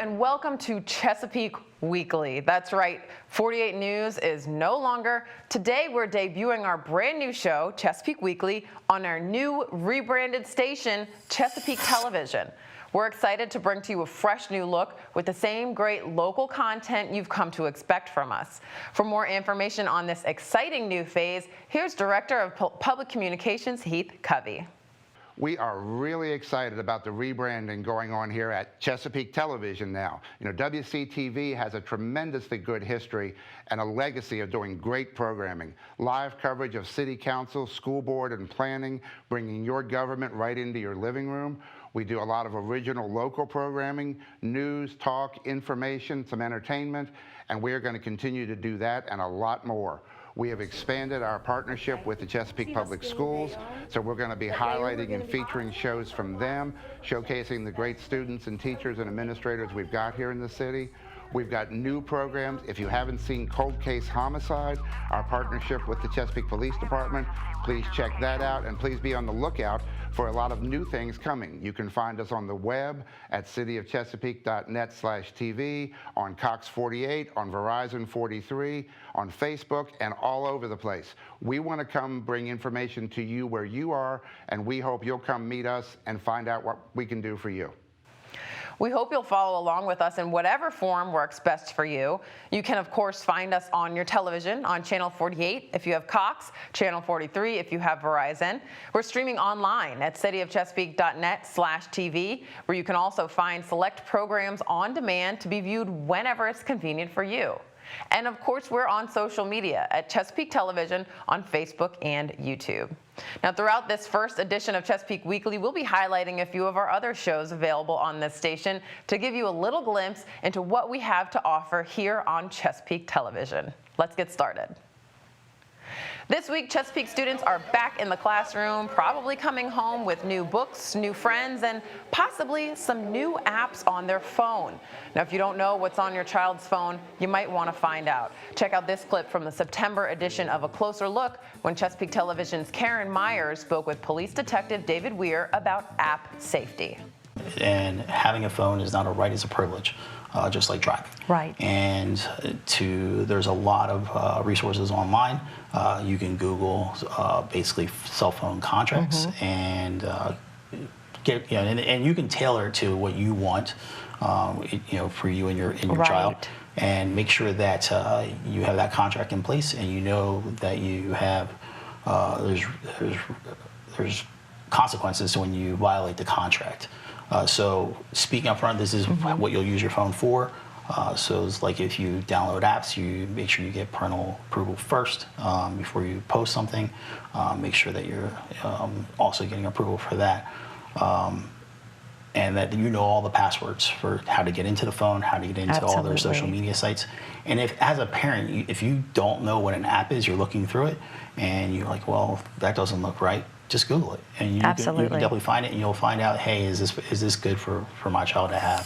and welcome to Chesapeake Weekly. That's right, 48 News is no longer. Today we're debuting our brand new show, Chesapeake Weekly, on our new rebranded station, Chesapeake Television. We're excited to bring to you a fresh new look with the same great local content you've come to expect from us. For more information on this exciting new phase, here's Director of Public Communications, Heath Covey. We are really excited about the rebranding going on here at Chesapeake Television now. You know, WCTV has a tremendously good history and a legacy of doing great programming. Live coverage of city council, school board, and planning, bringing your government right into your living room. We do a lot of original local programming, news, talk, information, some entertainment, and we're going to continue to do that and a lot more. We have expanded our partnership with the Chesapeake Public Schools, so we're going to be highlighting and featuring shows from them, showcasing the great students and teachers and administrators we've got here in the city. We've got new programs. If you haven't seen Cold Case Homicide, our partnership with the Chesapeake Police Department, please check that out, and please be on the lookout for a lot of new things coming. You can find us on the web at cityofchesapeake.net/TV, on Cox 48, on Verizon 43, on Facebook, and all over the place. We want to come bring information to you where you are, and we hope you'll come meet us and find out what we can do for you. We hope you'll follow along with us in whatever form works best for you. You can, of course, find us on your television on Channel 48 if you have Cox, Channel 43 if you have Verizon. We're streaming online at cityofchesapeake.net/TV, where you can also find select programs on demand to be viewed whenever it's convenient for you. And of course, we're on social media at Chesapeake Television on Facebook and YouTube. Now, throughout this first edition of Chesapeake Weekly, we'll be highlighting a few of our other shows available on this station to give you a little glimpse into what we have to offer here on Chesapeake Television. Let's get started. This week, Chesapeake students are back in the classroom, probably coming home with new books, new friends, and possibly some new apps on their phone. Now, if you don't know what's on your child's phone, you might want to find out. Check out this clip from the September edition of A Closer Look when Chesapeake Television's Karen Myers spoke with Police Detective David Weir about app safety. And having a phone is not a right, it's a privilege, just like driving. Right. And there's a lot of resources online. You can Google basically cell phone contracts and and you can tailor it to what you want, for you and your right. child, and make sure that you have that contract in place, and you know that you have there's consequences when you violate the contract. So speaking up front, this is what you'll use your phone for. So it's like if you download apps, you make sure you get parental approval first before you post something. Make sure that you're also getting approval for that. And that you know all the passwords for how to get into the phone, how to get into all their social media sites. And if, as a parent, if you don't know what an app is, you're looking through it, and you're like, well, that doesn't look right, just Google it, and you can definitely find it, and you'll find out, hey, is this good for my child to have?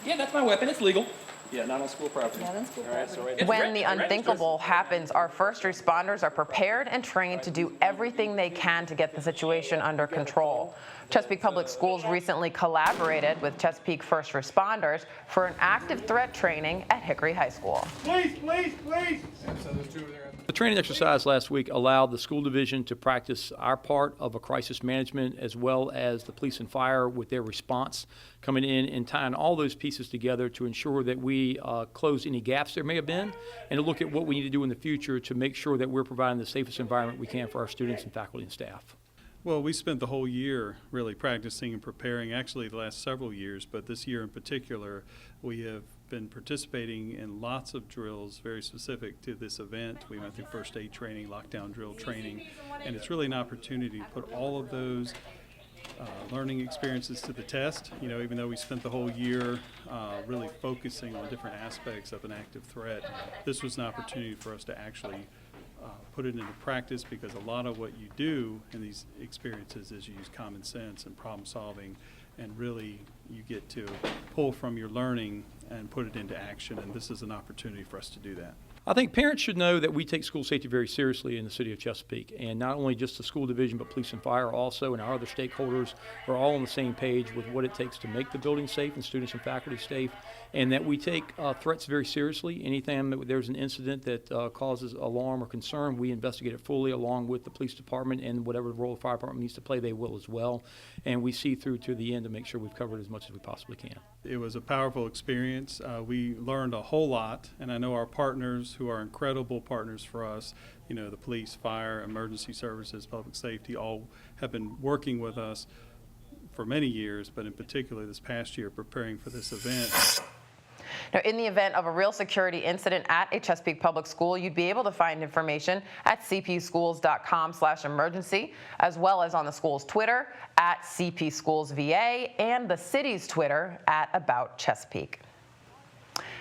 Yeah, that's my weapon. It's legal. Yeah, not on school property. Not on school property. When the unthinkable happens, our first responders are prepared and trained to do everything they can to get the situation under control. Chesapeake Public Schools recently collaborated with Chesapeake first responders for an active threat training at Hickory High School. Please, please, please. The training exercise last week allowed the school division to practice our part of a crisis management, as well as the police and fire with their response, coming in and tying all those pieces together to ensure that we close any gaps there may have been, and to look at what we need to do in the future to make sure that we're providing the safest environment we can for our students and faculty and staff. Well, we spent the whole year really practicing and preparing, actually the last several years, but this year in particular, we have been participating in lots of drills very specific to this event. We went through first aid training, lockdown drill training, and it's really an opportunity to put all of those learning experiences to the test. You know, even though we spent the whole year really focusing on different aspects of an active threat, this was an opportunity for us to actually put it into practice, because a lot of what you do in these experiences is you use common sense and problem solving, and really you get to pull from your learning and put it into action, and this is an opportunity for us to do that. I think parents should know that we take school safety very seriously in the city of Chesapeake, and not only just the school division, but police and fire also, and our other stakeholders are all on the same page with what it takes to make the building safe and students and faculty safe, and that we take threats very seriously. Anytime that there's an incident that causes alarm or concern, we investigate it fully along with the police department, and whatever role the fire department needs to play, they will as well. And we see through to the end to make sure we've covered as much as we possibly can. It was a powerful experience. We learned a whole lot, and I know our partners, who are incredible partners for us, the police, fire, emergency services, public safety, all have been working with us for many years, but in particular this past year preparing for this event. Now, in the event of a real security incident at a Chesapeake public school, you'd be able to find information at cpschools.com/emergency, as well as on the school's Twitter at cpschoolsva and the city's Twitter at About Chesapeake.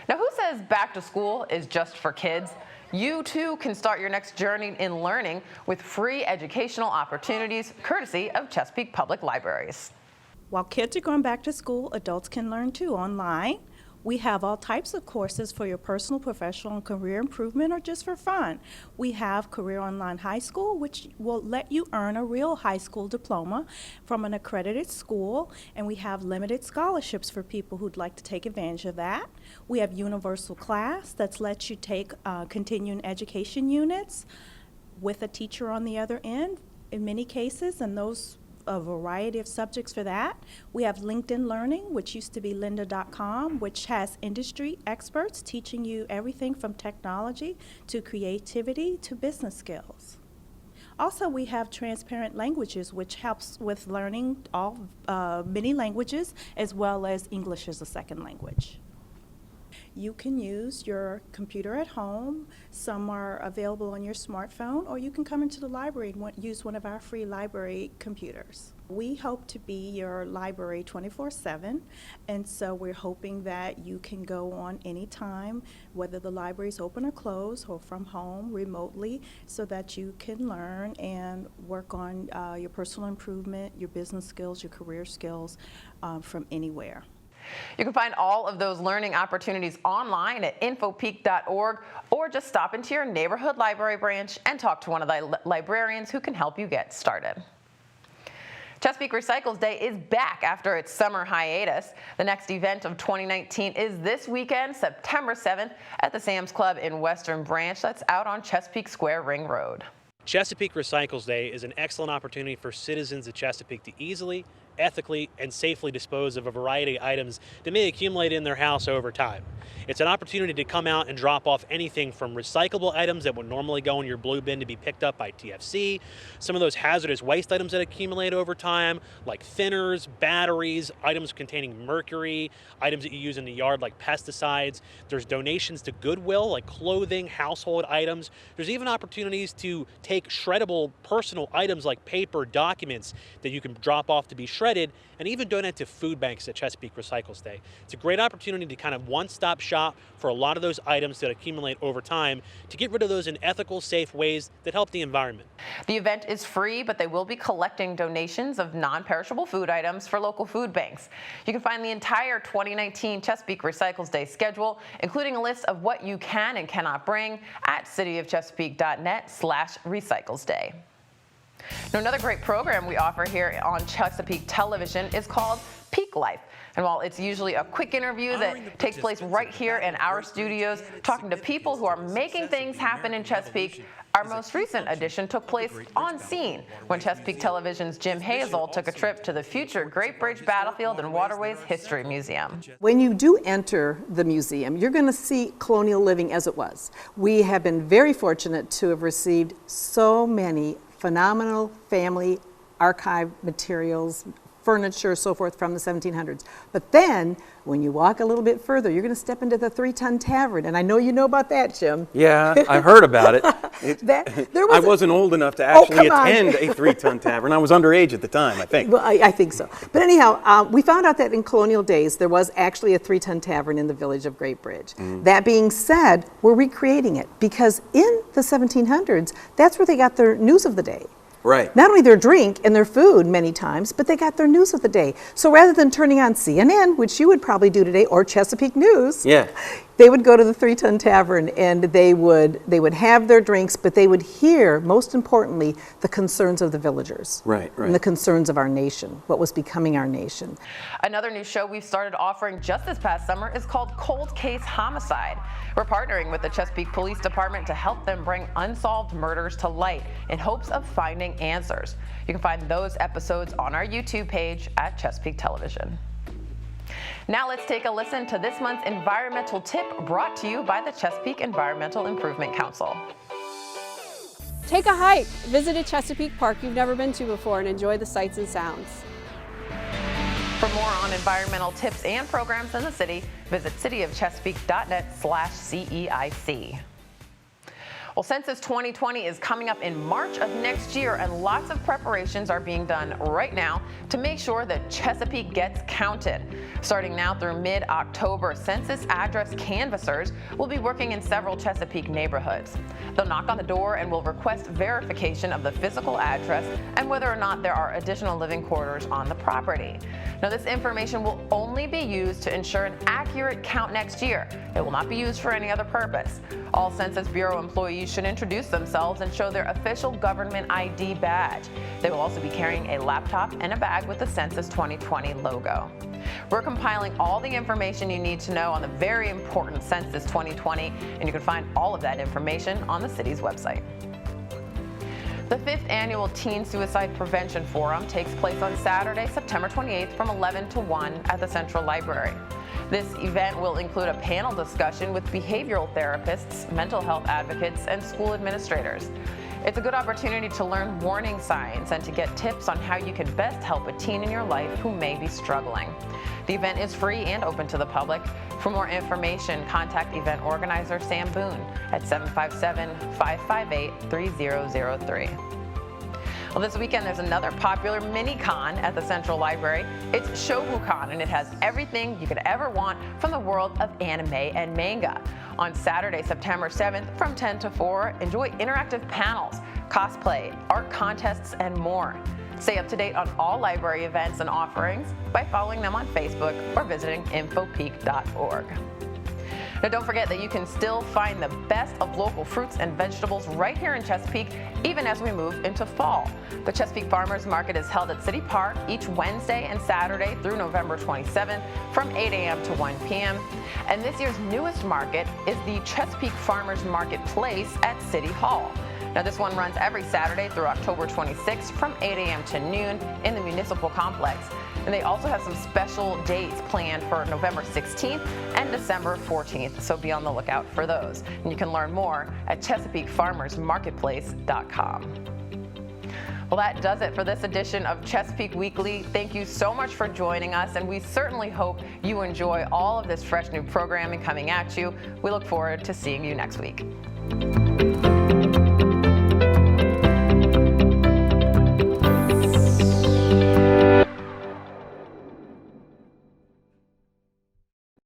Now, who says back to school is just for kids? You too can start your next journey in learning with free educational opportunities courtesy of Chesapeake Public Libraries. While kids are going back to school, adults can learn too online. We have all types of courses for your personal, professional, and career improvement or just for fun. We have Career Online High School, which will let you earn a real high school diploma from an accredited school, and we have limited scholarships for people who'd like to take advantage of that. We have Universal Class that's lets you take continuing education units with a teacher on the other end in many cases, and those a variety of subjects for that. We have LinkedIn Learning, which used to be lynda.com, which has industry experts teaching you everything from technology to creativity to business skills. Also, we have Transparent Languages, which helps with learning many languages as well as English as a second language. You can use your computer at home. Some are available on your smartphone, or you can come into the library and use one of our free library computers. We hope to be your library 24/7, and so we're hoping that you can go on anytime, whether the library is open or closed, or from home remotely, so that you can learn and work on your personal improvement, your business skills, your career skills from anywhere. You can find all of those learning opportunities online at infopeak.org, or just stop into your neighborhood library branch and talk to one of the librarians who can help you get started. Chesapeake Recycles Day is back after its summer hiatus. The next event of 2019 is this weekend, September 7th, at the Sam's Club in Western Branch. That's out on Chesapeake Square Ring Road. Chesapeake Recycles Day is an excellent opportunity for citizens of Chesapeake to easily, ethically, and safely dispose of a variety of items that may accumulate in their house over time. It's an opportunity to come out and drop off anything from recyclable items that would normally go in your blue bin to be picked up by TFC, some of those hazardous waste items that accumulate over time, like thinners, batteries, items containing mercury, items that you use in the yard like pesticides. There's donations to Goodwill like clothing, household items. There's even opportunities to take shreddable personal items like paper, documents that you can drop off to be shredded, and even donate to food banks at Chesapeake Recycles Day. It's a great opportunity to kind of one-stop shop for a lot of those items that accumulate over time to get rid of those in ethical, safe ways that help the environment. The event is free, but they will be collecting donations of non-perishable food items for local food banks. You can find the entire 2019 Chesapeake Recycles Day schedule, including a list of what you can and cannot bring, at cityofchesapeake.net/recyclesday. Now, another great program we offer here on Chesapeake Television is called Peak Life. And while it's usually a quick interview that takes place right here in our studios, talking to people who are making things happen in Chesapeake, our most recent edition took place on scene when Chesapeake Television's Jim Hazel took a trip to the future Great Bridge Battlefield and Waterways History Museum. When you do enter the museum, you're going to see colonial living as it was. We have been very fortunate to have received so many phenomenal family archive materials, furniture, so forth from the 1700s. But then, when you walk a little bit further, you're going to step into the 3-ton tavern, and I know you know about that, Jim. Yeah, I heard about it. I wasn't old enough to actually attend a 3-ton tavern. I was underage at the time, I think. Well, I think so. But anyhow, we found out that in colonial days, there was actually a 3-ton tavern in the village of Great Bridge. That being said, we're recreating it, because in the 1700s, that's where they got their news of the day. Right. Not only their drink and their food many times, but they got their news of the day. So rather than turning on CNN, which you would probably do today, or Chesapeake News, yeah, They would go to the 3-Ton Tavern and they would have their drinks, but they would hear, most importantly, the concerns of the villagers. Right. And the concerns of our nation, what was becoming our nation. Another new show we've started offering just this past summer is called Cold Case Homicide. We're partnering with the Chesapeake Police Department to help them bring unsolved murders to light in hopes of finding answers. You can find those episodes on our YouTube page at Chesapeake Television. Now let's take a listen to this month's environmental tip brought to you by the Chesapeake Environmental Improvement Council. Take a hike, visit a Chesapeake park you've never been to before, and enjoy the sights and sounds. For more on environmental tips and programs in the city, visit cityofchesapeake.net/CEIC. Well, Census 2020 is coming up in March of next year, and lots of preparations are being done right now to make sure that Chesapeake gets counted. Starting now through mid-October, census address canvassers will be working in several Chesapeake neighborhoods. They'll knock on the door and will request verification of the physical address and whether or not there are additional living quarters on the property. Now, this information will only be used to ensure an accurate count next year. It will not be used for any other purpose. All Census Bureau employees should introduce themselves and show their official government ID badge. They will also be carrying a laptop and a bag with the Census 2020 logo. We're compiling all the information you need to know on the very important Census 2020, and you can find all of that information on the city's website. The 5th Annual Teen Suicide Prevention Forum takes place on Saturday, September 28th from 11 to 1 at the Central Library. This event will include a panel discussion with behavioral therapists, mental health advocates, and school administrators. It's a good opportunity to learn warning signs and to get tips on how you can best help a teen in your life who may be struggling. The event is free and open to the public. For more information, contact event organizer Sam Boone at 757-558-3003. Well, this weekend there's another popular mini-con at the Central Library. It's Shobucon, and it has everything you could ever want from the world of anime and manga. On Saturday, September 7th from 10 to 4, enjoy interactive panels, cosplay, art contests, and more. Stay up to date on all library events and offerings by following them on Facebook or visiting infopeak.org. Now, don't forget that you can still find the best of local fruits and vegetables right here in Chesapeake, even as we move into fall. The Chesapeake Farmers Market is held at City Park each Wednesday and Saturday through November 27th from 8 a.m. to 1 p.m. And this year's newest market is the Chesapeake Farmers Marketplace at City Hall. Now, this one runs every Saturday through October 26th from 8 a.m. to noon in the municipal complex. And they also have some special dates planned for November 16th and December 14th, so be on the lookout for those. And you can learn more at ChesapeakeFarmersMarketplace.com. Well, that does it for this edition of Chesapeake Weekly. Thank you so much for joining us, and we certainly hope you enjoy all of this fresh new programming coming at you. We look forward to seeing you next week.